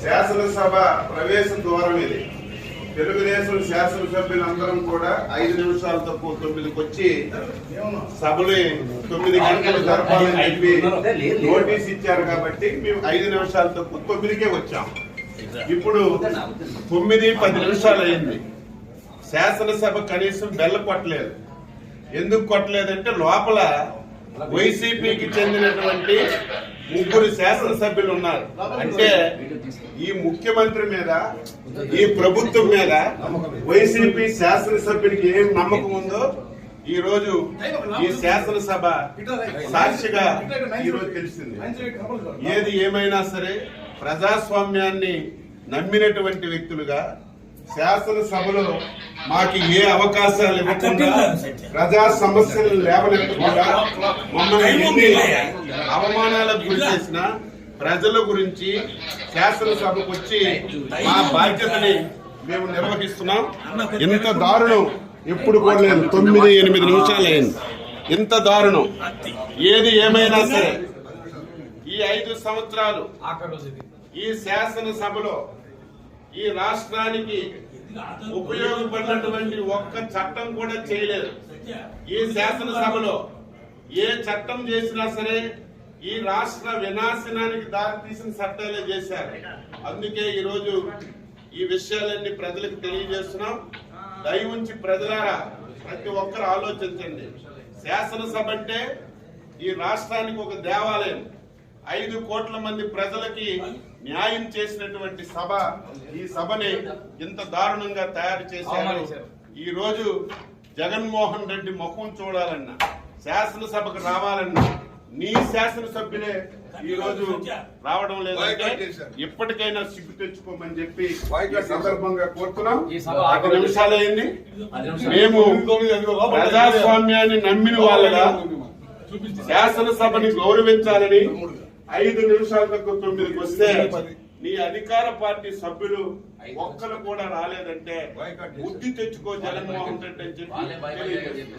శాసనసభ ప్రవేశ ద్వారం ఇది. తెలుగుదేశం శాసనసభ్యులందరం కూడా 5 నిమిషాలు తక్కువ 9కి వచ్చి సభలు 9 గంటలు జరపాలని చెప్పి నోటీస్ ఇచ్చారు కాబట్టి మేము 5 నిమిషాలు తక్కువ 9కే వచ్చాం. ఇప్పుడు 9:10 నిమిషాలు అయింది. శాసనసభ కనీసం బెల్ల కొట్టలేదు. ఎందుకు కొట్టలేదంటే లోపల వైసీపీకి చెందినటువంటి 3 శాసనసభ్యులు ఉన్నారు. అంటే ఈ ముఖ్యమంత్రి మీద, ఈ ప్రభుత్వం మీద వైసీపీ శాసనసభ్యునికి ఏం నమ్మకం ఉందో ఈ రోజు ఈ శాసనసభ సాక్షిగా ఈ రోజు తెలిసింది. ఏది ఏమైనా సరే ప్రజాస్వామ్యాన్ని నమ్మినటువంటి వ్యక్తులుగా శాసనసభలో మాకు ఏ అవకాశాలు ఇవ్వకుండా, ప్రజా సమస్యలు లేవనెత్తకుండా, మమ్మల్ని ఎన్ని అవమానాలకు గురి చేసిన ప్రజల గురించి శాసనసభకు వచ్చి మా బాధ్యతని మేము నిర్వహిస్తున్నాం. ఇంత దారుణం ఎప్పుడు కూడా లేదు. 9-8 నిమిషాలు అయింది. ఇంత దారుణం ఏది ఏమైనా సరే ఈ 5 సంవత్సరాలు ఈ శాసనసభలో ఈ రాష్ట్రానికి ఉపయోగపడినటువంటి ఒక్క చట్టం కూడా చేయలేదు. ఈ శాసనసభలో ఏ చట్టం చేసినా సరే ఈ రాష్ట్ర వినాశనానికి దారితీసిన చట్టాలే చేశారు. అందుకే ఈరోజు ఈ విషయాలన్నీ ప్రజలకు తెలియజేస్తున్నాం. దయ ఉంచి ప్రజలారా ప్రతి ఒక్కరు ఆలోచించండి. శాసనసభ అంటే ఈ రాష్ట్రానికి ఒక దేవాలయం. 5 కోట్ల మంది ప్రజలకి న్యాయం చేసినటువంటి సభ. ఈ సభని ఇంత దారుణంగా తయారు చేశారు. ఈ రోజు జగన్మోహన్ రెడ్డి ముఖం చూడాలన్నా, శాసనసభకు రావాలన్నా నీ శాసనసభ్యులే ఈ రోజు రావడం లేదంటే ఇప్పటికైనా సిగ్గు తెచ్చుకోమని చెప్పి సందర్భంగా కోరుతున్నాం. 10 నిమిషాలు అయింది. మేము ప్రజాస్వామ్యాన్ని నమ్మిన వాళ్ళగా శాసనసభని గౌరవించాలని 5 నిమిషాల తక్కువ 9కి వస్తే నీ అధికార పార్టీ సభ్యులు ఒక్కరు కూడా రాలేదంటే బుద్ధి తెచ్చుకో జగన్మోహన్ రెడ్డి అని చెప్పి